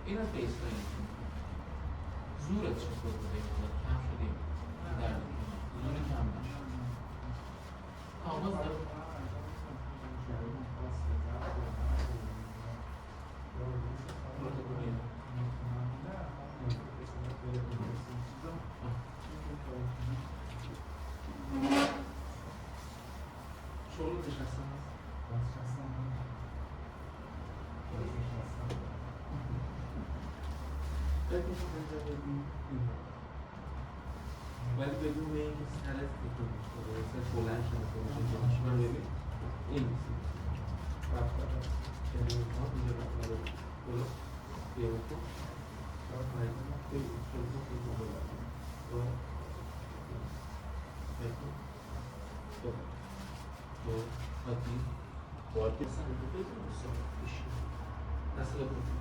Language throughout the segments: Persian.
این از بیس لاین زورت چطور بوده این مدت کم شدیم این درد زور کم نشد آغاز دارم شغل نشستم ولی بدون اینکه سرت تکون بخوره سرت بلند شده باشه من ببین این رفت دارم یعنی اینجا رفت دارم برو یه بکن رفت مریضم بگو شلزم بگو بلند برو بگو برو حادی باید سر رو بگو بسار بشین دست رو بگو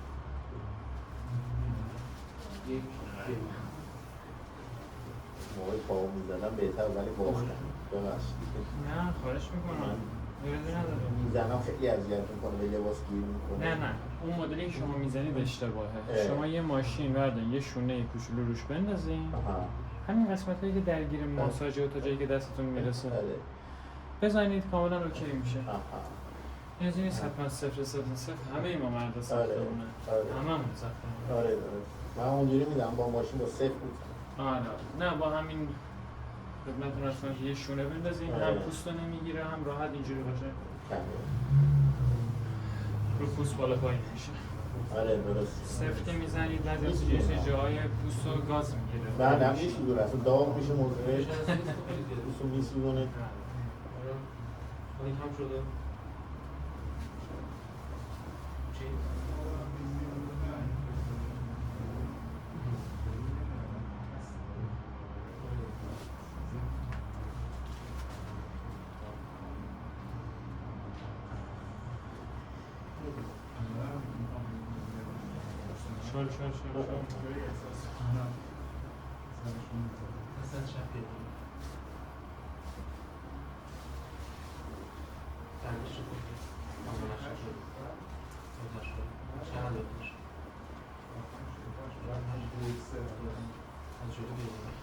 یک موقعی پاهم میزنم بهتر ولی باختم ببخشید نه خواهش میکنم نیازی نداره میزنم خیلی اذیت میکنه به لباس گیر میکنه نه اون مدلی که شما میزنید اشتباهه شما یه ماشین بردارین یه شونه کوچولو روش بندازین همین قسمتایی که درگیر ماساژه و تا جایی که دستتون میرسه بزنید کاملا اوکی میشه نیازی نیست حتما 0-0-0 همه ما مرد ساختمونه هممون ساختمونه آره من اونجوری میدم با ماشین با صفر آره نه با همین خدمتتون هستم که یه شونه بندازین هم پوست رو نمیگیره هم راحت اینجوری باشه رو پوست بالا پایین میشه آره درست صفر که میزنید بعضی از جاهای پوست رو گاز میگیره بعد هم میسوزونه اصلا داغ میشه موزه پوست رو میسوزونه خالی کم شده چی؟ شور اصلا شفیه بعدش رو کنید آمانش شد آمانش شد چند دادش از جلو بیرونه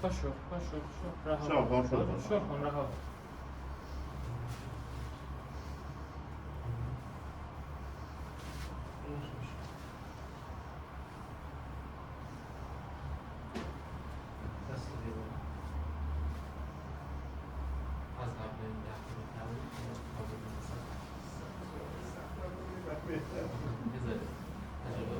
پاشو رها شو کن رها از قبل این دفعه بذارید تجربه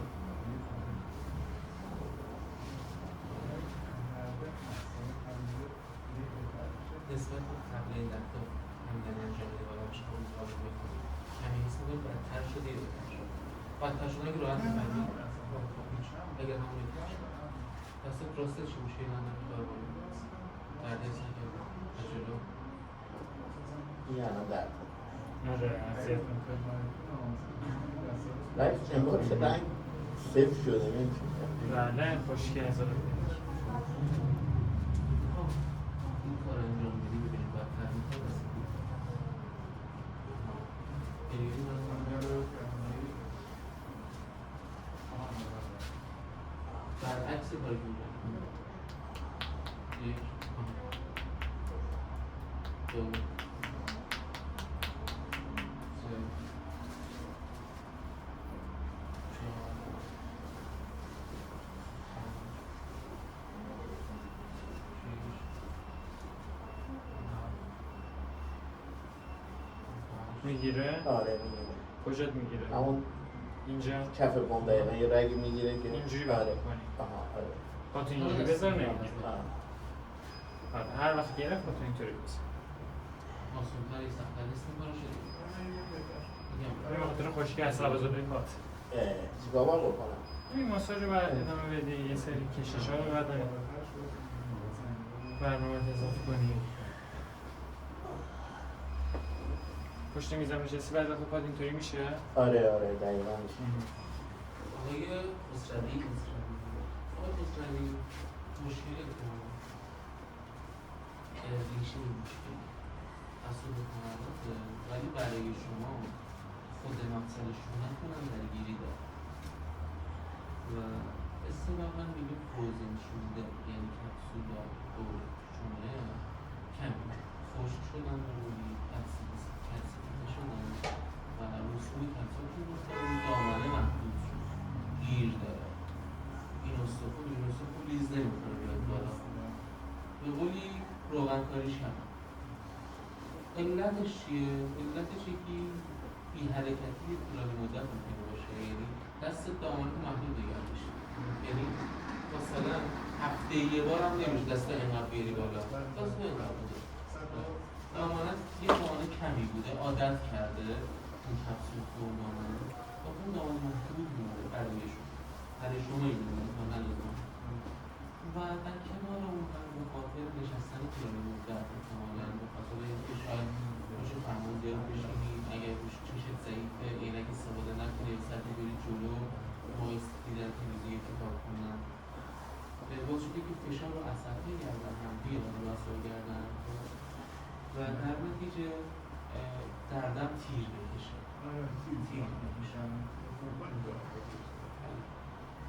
نسبت قبل این دفعه همین انجام دیوارا باشه خب می‌خوام بکنم همین حس می‌کنم بدتر شده یا بدتر شده که راحت می‌فهمی اگر همون پس پروسس چی میشه اینا نمی‌دار باید درد هست نکنم تجربه این الان درد آره اذیت می‌کنه ولی امروز چه رنگ صفر شده نمی‌تونم بله خوشگل از این کار انجام میدی ببینیم بدتر می‌کنه برعکس کاری که یک دو سه چهار میگیره؟ آره میگیره کجات میگیره؟ همون اینجا؟ کف پام دقیقا یه رگی میگیره که اینجوری باید بکنی آره با تو اینجوری بذار نمیگیره آره هر وقت گرفت با تو اینطوری بذار آسون تری سخت‌تر نیست می‌کنه شدید میگم خاطر خوشگل اصلا بذار بریم بات چیکار باید بکنم؟ این ماساژ رو باید ادامه بدی، یه سری کشش ها رو باید برنامه اضافه کنی. پشت میزم نشستی بعد وقت پاد اینطوری میشه؟ آره دقیقا میشه. آقای خسروی مشکل ریشه مشکل اصول کارات، ولی برای شما خود مقصد شما نکنم درگیری داره و اصطلاحاً میگیم فروزن شده، یعنی کپسول و شونه کمی خشک شدن و روی کپسول شدن و رسوی کپسول که دامنه محدود شد، گیر داره. این استخون ریز نمی‌کنه بیاد بالا. به قولی روغنکاریش هم علتش چیه؟ علتش یکی بی حرکتی طولانی مدت ممکنه باشه، یعنی دست دامنه محدود نگه میشه، یعنی مثلا هفته یه بار هم نمیشه دست اینقدر بیاری بالا، دست اینقدر بوده دامنه یه دامنه کمی بوده، عادت کرده اون کپسول که اون دامنه و اون دامنه محدود بوده برای شما این بوده و در کنار اون هم به خاطر نشستن طولانی مدت احتمالاً به خاطر اینکه شاید روش فرمان زیاد بشینید، اگر روش چشت ضعیفه عینک استفاده نکنید یا سطح برید جلو باعث دیدن تلویزیون کتاب خوندن باعث شده که فشار و عصبی گردن هم بیاد واسه گردن و در نتیجه دردم تیر بکشه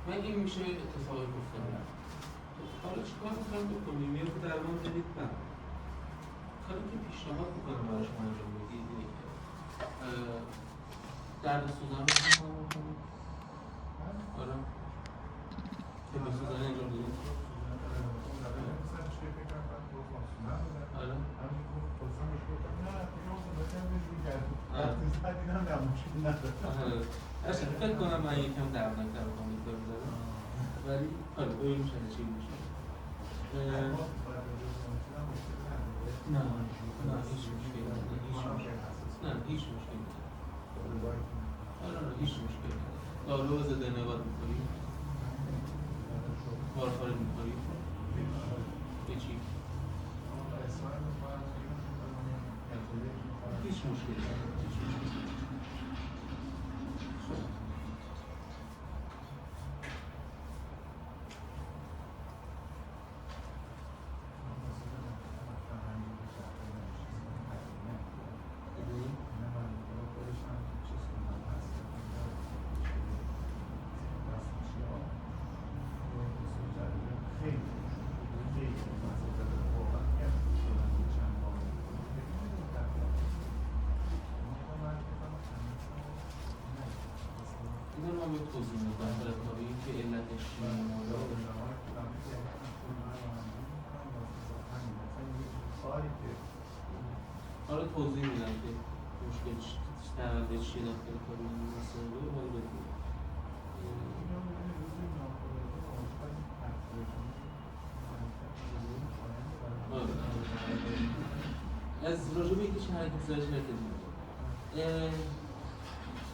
و این میشه اتفاقی گفتم. حالا چیکار می‌خوایم بکنیم؟ یه رو درمان بدید بعد کاری که پیشنهاد می‌کنم برای شما انجام بدید اینه که درد سوزن رو بکنیم. آره درد سوزن انجام بدید. آره فکر کنم من یکم دردناک‌تر رو کامپیوتر می‌ذارم ولی آره ببینیم چی میشه. نه هیچ مشکلی نه هیچ مشکلی آره هیچ مشکلی دارو ضد انقباض می‌خوری؟ وارفارین می‌خوری؟ هیچی؟ هیچ مشکلی توضیح میدم برای که علتش آره توضیح میدم که مشکلش تولدش چیه داخل کاری مسئله رو حال بدید. از راجبه یکی چه حرکت زرش نکردیم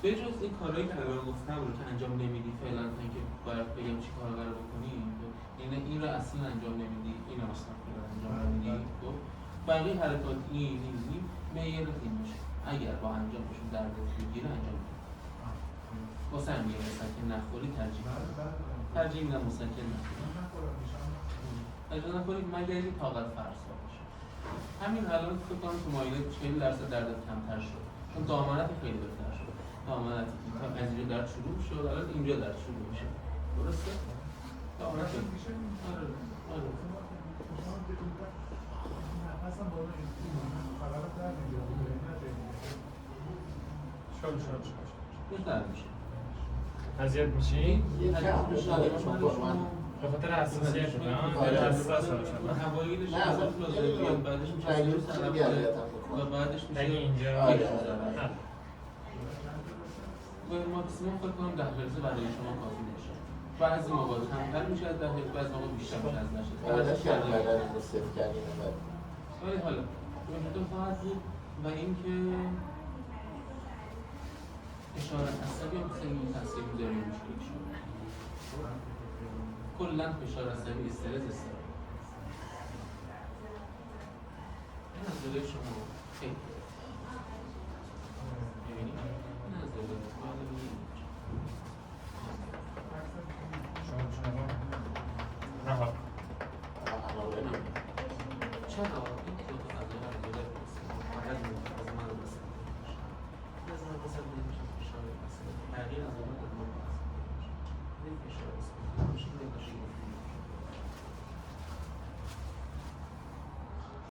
به جز این کارهایی که الان گفتم رو که انجام نمیدی فعلا تا اینکه باید بگم چی کار قرار بکنی، یعنی این رو اصلا انجام نمیدی، این رو اصلا انجام نمیدی، خب بقیه حرکات این معیار این میشه. اگر با انجامشون دردت میگیره انجام بدید. واسه هم میگه مسکن نخوری ترجیح میدم مسکن نخوری. ترجیح نخوری مگر این طاقت فرسا باشه. همین الان فکر کنم تو مایلت 40% دردت کمتر شد چون دامنت خیلی بهتر شد. دامنت از اینجا درد شروع شد الان اینجا درد شروع میشه. درسته؟ دامنت میشه؟ آره آره بهتر میشه. اذیت میشی؟ به خاطر حساسیت حساس شدن. اوایلش لازم بیاد بعدش میشه و بعدش میشه اینجا و ماکسیموم فکر کنم 10 لحظه برای شما کافی میشه. بعضی موقع کمتر میشه از 10 لحظه، بعضی موقع بیشتر میشه از 10 لحظه. ولی حالا وجود خواهد بود و اینکه فشار عصبی هم خیلی تاثیرگذاری میشه شما. کلا فشار عصبی استرس این از جلوی شما خیلی ببینید این از جلوی شما چرا؟